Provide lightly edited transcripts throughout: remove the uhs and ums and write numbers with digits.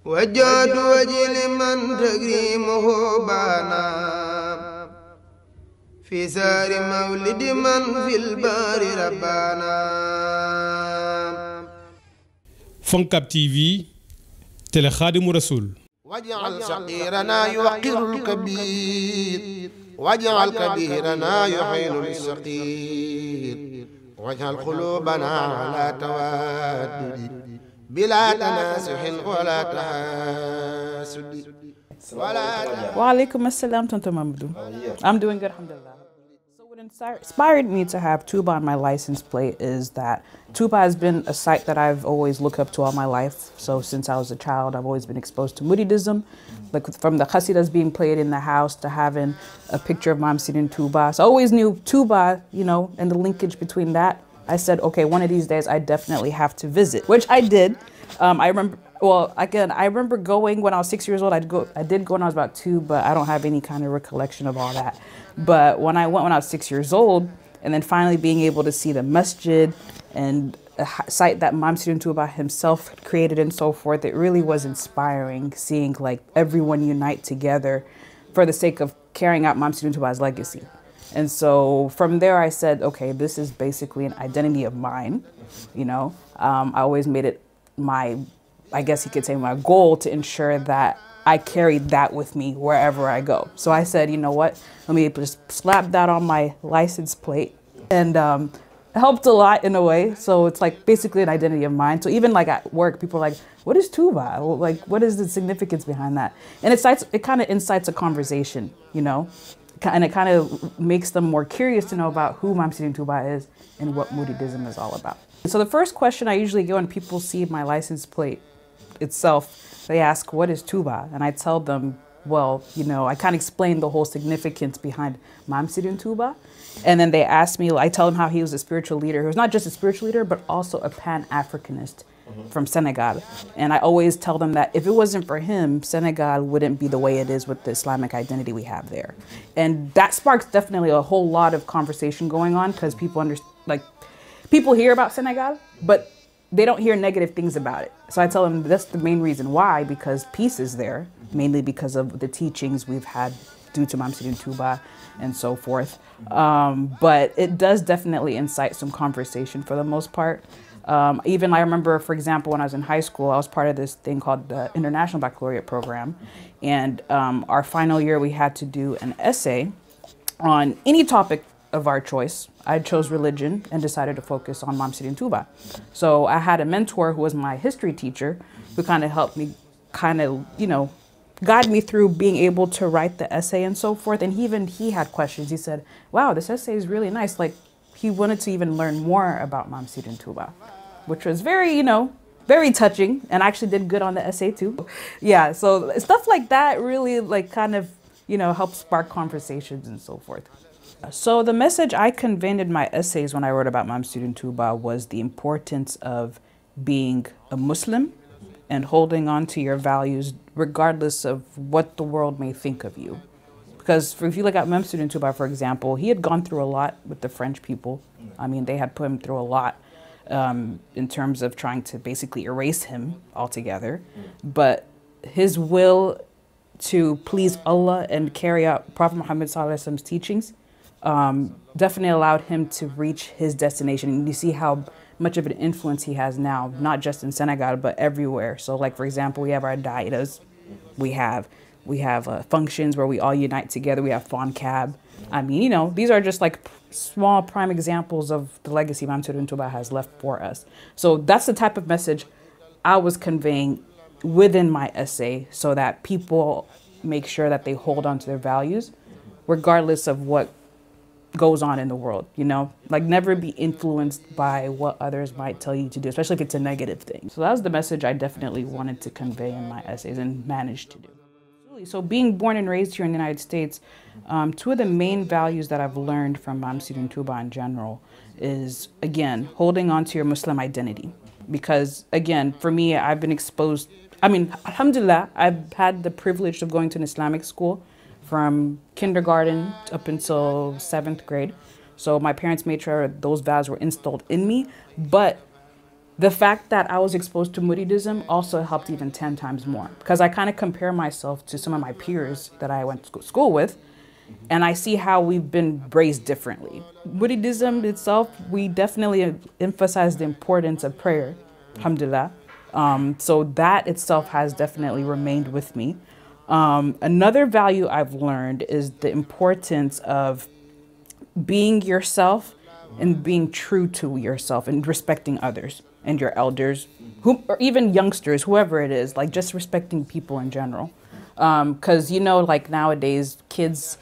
وجاد وجل من تكريمه بانا في سار مولد من في البار ربانا. Foncab TV télé Khadimou Rassoul. واجعل صغيرنا يوقر الكبير واجعل كبيرنا يحيل الصغير واجعل قلوبنا على توادد بلا تناسح ولا تحاسد Wa alaikum assalam, Tonton Mamadou. I'm doing good, alhamdulillah. So what inspired me to have Tuba on my license plate is that Tuba has been a site that I've always looked up to all my life. So since I was a child, I've always been exposed to Muridism, like from the qasidas being played in the house to having a picture of Mom sitting in Tuba. So I always knew Tuba, you know, and the linkage between that. I said, okay, one of these days I definitely have to visit, which I did. I remember, well, again, I remember going when I was 6 years old. I did go when I was about 2, but I don't have any kind of recollection of all that. But when I went when I was 6 years old, and then finally being able to see the masjid and a site that Imam Sidin Touba himself created and so forth, it really was inspiring seeing like everyone unite together for the sake of carrying out Imam Sidin Touba's legacy. And so from there I said, okay, this is basically an identity of mine, you know. I always made it my, I guess you could say my goal to ensure that I carried that with me wherever I go. So I said, you know what, let me just slap that on my license plate, and it helped a lot in a way. So it's like basically an identity of mine. So even like at work, people are like, what is Tuba? Like, what is the significance behind that? And it kind of incites a conversation, you know, and it kind of makes them more curious to know about who Imam Sidin Touba is and what Muridism is all about. So the first question I usually get when people see my license plate itself, they ask, what is Tuba? And I tell them, well, you know, I kind of explain the whole significance behind Imam Sidin Touba. And then they ask me, I tell them how he was a spiritual leader. He was not just a spiritual leader, but also a Pan-Africanist from Senegal. And I always tell them that if it wasn't for him, Senegal wouldn't be the way it is with the Islamic identity we have there. And that sparks definitely a whole lot of conversation going on, because people hear about Senegal, but they don't hear negative things about it. So I tell them that's the main reason why, because peace is there, mainly because of the teachings we've had due to Imam Sidin Touba and so forth. But it does definitely incite some conversation for the most part. Even I remember, for example, when I was in high school, I was part of this thing called the International Baccalaureate Program. And our final year, we had to do an essay on any topic of our choice. I chose religion and decided to focus on Imam Sidin Touba. So I had a mentor who was my history teacher, who kind of helped me guide me through being able to write the essay and so forth. And he had questions. He said, wow, this essay is really nice. Like, he wanted to even learn more about Imam Sidin Touba, which was very, very touching, and I actually did good on the essay too. Yeah, so stuff like that really helps spark conversations and so forth. So the message I conveyed in my essays when I wrote about Imam Sidin Touba was the importance of being a Muslim and holding on to your values regardless of what the world may think of you. Because if you look at Imam Sidin Touba, for example, he had gone through a lot with the French people. I mean, they had put him through a lot in terms of trying to basically erase him altogether. But his will to please Allah and carry out Prophet Muhammad ﷺ's teachings definitely allowed him to reach his destination. And you see how much of an influence he has now, not just in Senegal, but everywhere. So like, for example, we have our dairas, we have functions where we all unite together. We have Foncab. I mean, these are just like small prime examples of the legacy Imam Sidin Touba has left for us. So that's the type of message I was conveying within my essay, so that people make sure that they hold on to their values, regardless of what goes on in the world, like never be influenced by what others might tell you to do, especially if it's a negative thing. So that was the message I definitely wanted to convey in my essays and managed to do. So being born and raised here in the United States, two of the main values that I've learned from Imam Sidin Touba in general is, again, holding on to your Muslim identity. Because, again, for me, I've been exposed, alhamdulillah, I've had the privilege of going to an Islamic school from kindergarten up until 7th grade. So my parents made sure those values were installed in me. But the fact that I was exposed to Muridism also helped even 10 times more, because I kind of compare myself to some of my peers that I went to school with, and I see how we've been raised differently. Muridism itself, we definitely emphasize the importance of prayer, alhamdulillah. So that itself has definitely remained with me. Another value I've learned is the importance of being yourself and being true to yourself and respecting others and your elders, or even youngsters, whoever it is, like just respecting people in general. Because, you know, like nowadays, kids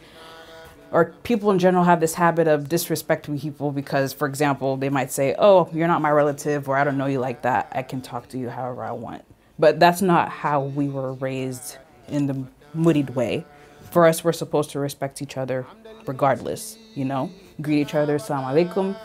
or people in general have this habit of disrespecting people because, for example, they might say, oh, you're not my relative, or I don't know you like that. I can talk to you however I want. But that's not how we were raised in the Murid way. For us, we're supposed to respect each other regardless, you know, greet each other, assalamu alaikum,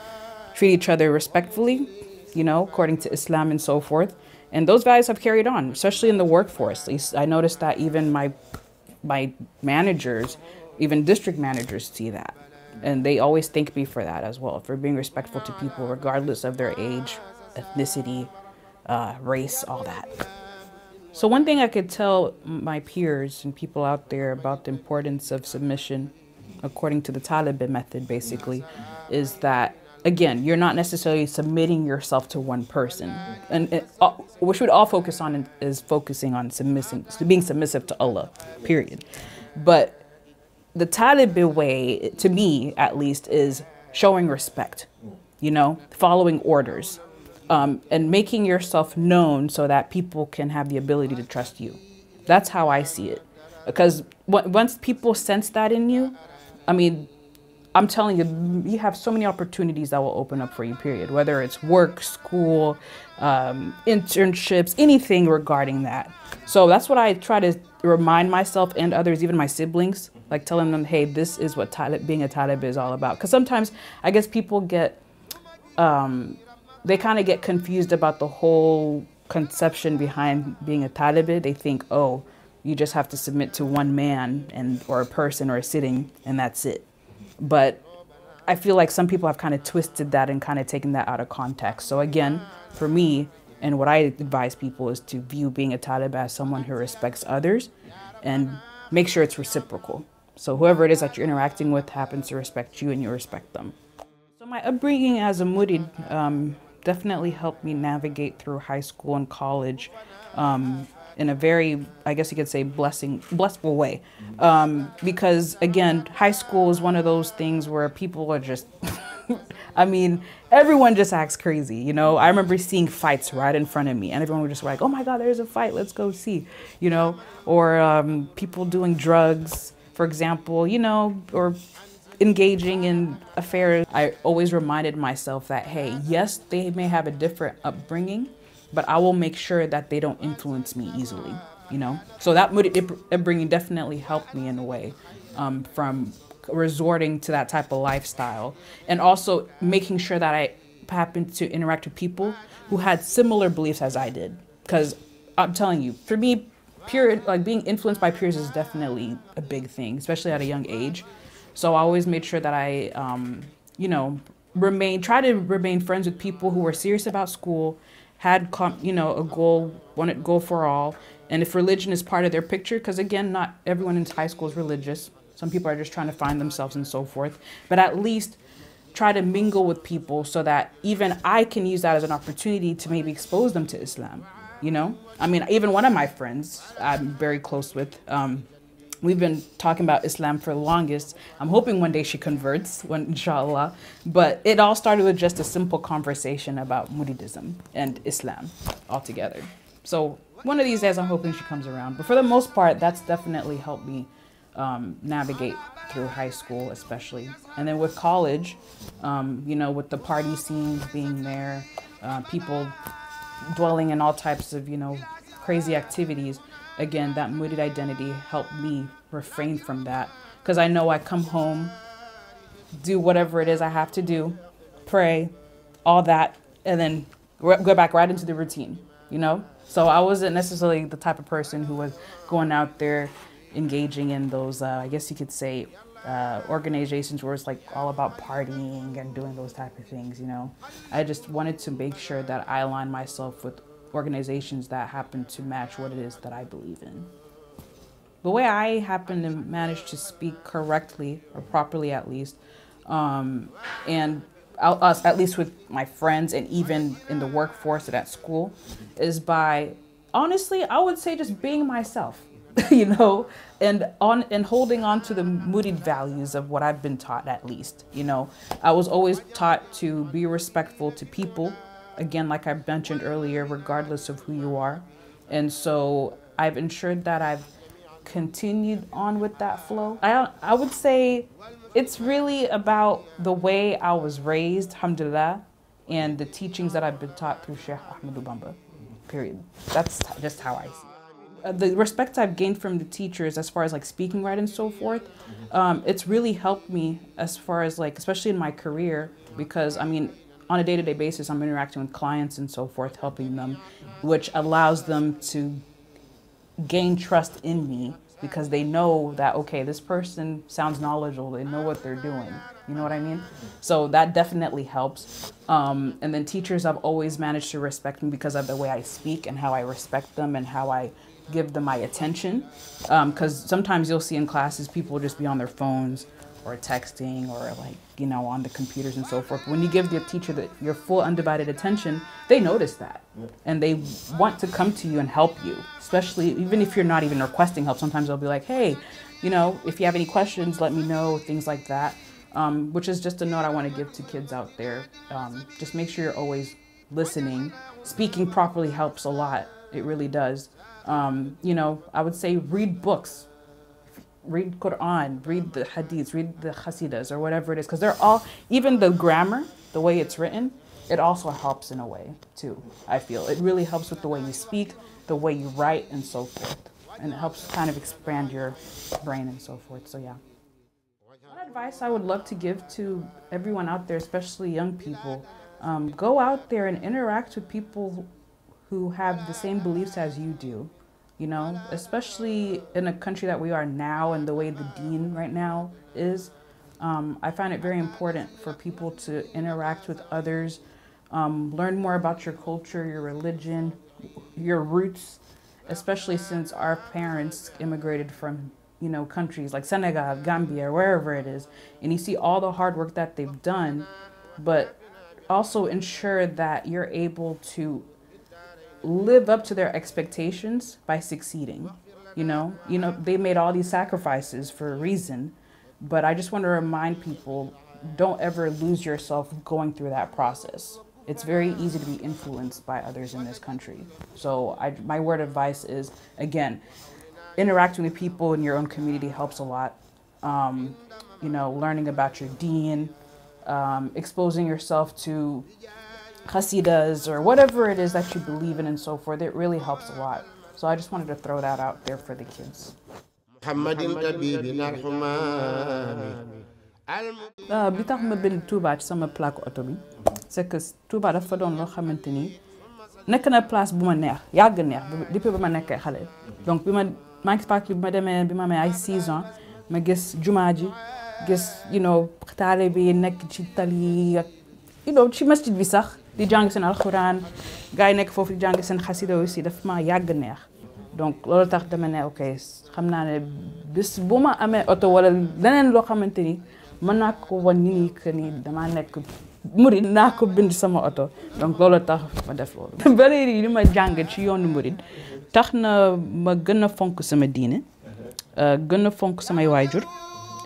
treat each other respectfully, you know, according to Islam and so forth. And those values have carried on, especially in the workforce. At least I noticed that even my managers, even district managers, see that. And they always thank me for that as well, for being respectful to people regardless of their age, ethnicity, race, all that. So one thing I could tell my peers and people out there about the importance of submission, according to the Taliban method, basically, is that, again, you're not necessarily submitting yourself to one person. And what we should all focus on is focusing on being submissive to Allah, period. But the Taliban way, to me at least, is showing respect, you know, following orders. And making yourself known so that people can have the ability to trust you. That's how I see it. Because once people sense that in you, I mean, I'm telling you, you have so many opportunities that will open up for you, period. Whether it's work, school, internships, anything regarding that. So that's what I try to remind myself and others, even my siblings, like telling them, hey, this is what being a Talib is all about. Because sometimes I guess people get... they kind of get confused about the whole conception behind being a Talib. They think, oh, you just have to submit to one man or a person or a sitting, and that's it. But I feel like some people have kind of twisted that and kind of taken that out of context. So again, for me, and what I advise people is to view being a Talib as someone who respects others and make sure it's reciprocal. So whoever it is that you're interacting with happens to respect you and you respect them. So my upbringing as a Murid definitely helped me navigate through high school and college in a very, I guess you could say, blissful way. Because again, high school is one of those things where people are just, I mean, everyone just acts crazy, you know? I remember seeing fights right in front of me and everyone was just like, oh my God, there's a fight, let's go see, you know? Or people doing drugs, for example, you know, or engaging in affairs. I always reminded myself that, hey, yes, they may have a different upbringing, but I will make sure that they don't influence me easily, you know? So that upbringing definitely helped me in a way from resorting to that type of lifestyle, and also making sure that I happened to interact with people who had similar beliefs as I did. Because I'm telling you, for me, being influenced by peers is definitely a big thing, especially at a young age. So I always made sure that I, you know, try to remain friends with people who were serious about school, had, you know, a goal, wanted goal for all. And if religion is part of their picture, because again, not everyone in high school is religious. Some people are just trying to find themselves and so forth. But at least try to mingle with people so that even I can use that as an opportunity to maybe expose them to Islam, you know? I mean, even one of my friends I'm very close with, we've been talking about Islam for the longest. I'm hoping one day she converts, inshallah. But it all started with just a simple conversation about Muridism and Islam altogether. So one of these days, I'm hoping she comes around. But for the most part, that's definitely helped me navigate through high school, especially. And then with college, you know, with the party scenes being there, people dwelling in all types of, you know, crazy activities. Again, that Murid identity helped me refrain from that, because I know I come home, do whatever it is I have to do, pray, all that, and then go back right into the routine, you know? So I wasn't necessarily the type of person who was going out there engaging in those, I guess you could say, organizations where it's like all about partying and doing those type of things, you know. I just wanted to make sure that I align myself with organizations that happen to match what it is that I believe in. The way I happen to manage to speak correctly, or properly at least, and at least with my friends and even in the workforce and at school, is by, honestly, I would say just being myself, you know, and holding on to the Murid values of what I've been taught, at least, you know. I was always taught to be respectful to people, again, like I mentioned earlier, regardless of who you are. And so I've ensured that I've continued on with that flow. I would say it's really about the way I was raised, alhamdulillah, and the teachings that I've been taught through Sheikh Ahmadou Bamba, period. That's just how I see it. The respect I've gained from the teachers as far as like speaking right and so forth, it's really helped me as far as like, especially in my career, because I mean, on a day-to-day basis, I'm interacting with clients and so forth, helping them, which allows them to gain trust in me because they know that, okay, this person sounds knowledgeable, they know what they're doing, you know what I mean? So that definitely helps. And then teachers have always managed to respect me because of the way I speak and how I respect them and how I give them my attention. Because sometimes you'll see in classes, people will just be on their phones or texting or like, you know, on the computers and so forth. When you give the teacher your full undivided attention, they notice that. And they want to come to you and help you, especially even if you're not even requesting help. Sometimes they'll be like, hey, you know, if you have any questions, let me know, things like that. Which is just a note I want to give to kids out there. Just make sure you're always listening. Speaking properly helps a lot. It really does. You know, I would say read books. Read Quran, read the hadiths, read the Hasidas or whatever it is, because they're all, even the grammar, the way it's written, it also helps in a way too, I feel. It really helps with the way you speak, the way you write and so forth. And it helps kind of expand your brain and so forth, so yeah. One advice I would love to give to everyone out there, especially young people, go out there and interact with people who have the same beliefs as you do. You know, especially in a country that we are now and the way the deen right now is, I find it very important for people to interact with others, learn more about your culture, your religion, your roots, especially since our parents immigrated from, you know, countries like Senegal, Gambia, wherever it is, and you see all the hard work that they've done, but also ensure that you're able to live up to their expectations by succeeding. You know, they made all these sacrifices for a reason, but I just want to remind people, don't ever lose yourself going through that process. It's very easy to be influenced by others in this country. So my word of advice is, again, interacting with people in your own community helps a lot. You know, learning about your deen, exposing yourself to Hasidas or whatever it is that you believe in and so forth, it really helps a lot. So I just wanted to throw that out there for the kids. Bi tax ma bind Touba ci sama plaque auto bi c'est que Touba dafa doon loo xamante ni nekk na place bu ma neex yàgg neex depuis ba ma nekkee xale. Donc maa ngi fàttali bi ma demee bi ma amee ay 6 ans ma gis jumaa ji gis taalibe yi nekk ci tali ak ci masjid bi sax di jàng seen alxuraan gars yi nekk foofu di jàng seen xasida aussi daf ma yàgg neex. Donc loolu tax dama ne ok xam naa ne bis bu ma amee oto wala leneen loo xamante ni mën naa ko wan ni que ni damaa nekk murid naa ko bind sama oto. Donc loolu tax ma def loolu. ba léegi li ma jàng ci yoonu murid tax na ma gën a fonk sama diine gën a fonk samay waajur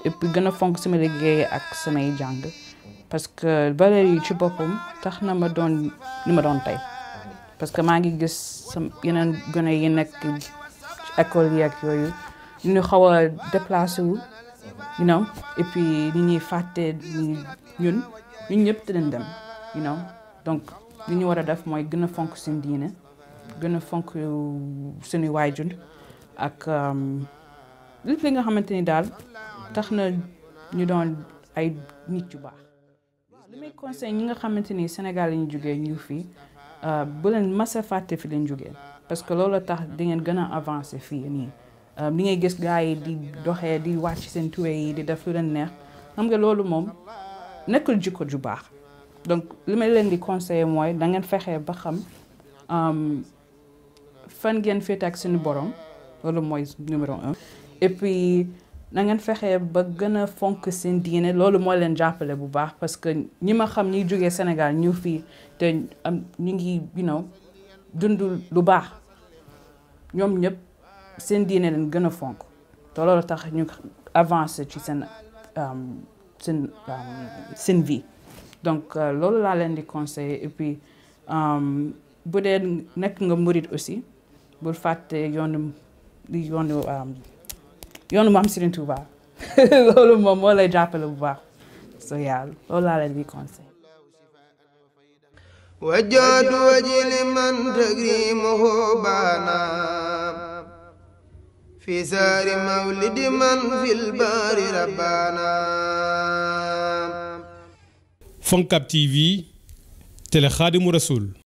et puis gën a fonk sama liggéey ak samay jàng parce que valeur yi ci boppam tax na ma doon li ma doon tey parce que maa ngi gis sama yeneen gone yi nekk école yi ak yooyu ñu xaw a déplacé wu et puis ni ñuy fàtte ñun ñëpp dinañ dem donc li ñu war a def mooy gën a fonk seen diine gën a fonk suñu waajur ak lépp li nga xamante ni daal tax na ñu doon ay nit yu baax. li may conseil ñi nga xamante ni Sénégal la ñu jógee ñu fii bu leen mas a fàtte fi leen jógee parce que loolu tax di ngeen gën a avancer fii nii li ngay gis gars yi di doxee di wàcc seen tuwe yi di def lu leen neex xam nga loolu moom nekkul jikko ju baax donc li ma leen di conseiller mooy da ngeen fexee ba xam fan ngeen féete ak suñu borom loolu mooy numéro 1 et puis na ngeen fexee ba gën a fonk seen diine loolu moo leen jàppale bu baax parce que ñi ma xam ñiy jógee Sénégal ñu fii te ñu ngi dund lu baax ñoom ñëpp seen diine leen gën a fonk te loolu tax ñu avancer ci seen vie donc loolu laa leen di conseiller et puis bu dee nekk nga murid aussi bul fàtte yoonu Maam Serigne Touba loolu moom moo lay jàppale bu baax so yàlla loolu laa leen di conseil wajjahtu wajhi liman takrimuhu baana fi saari mawlidi man fil baari rabbana. Foncab TV télé Khadimou Rassoul.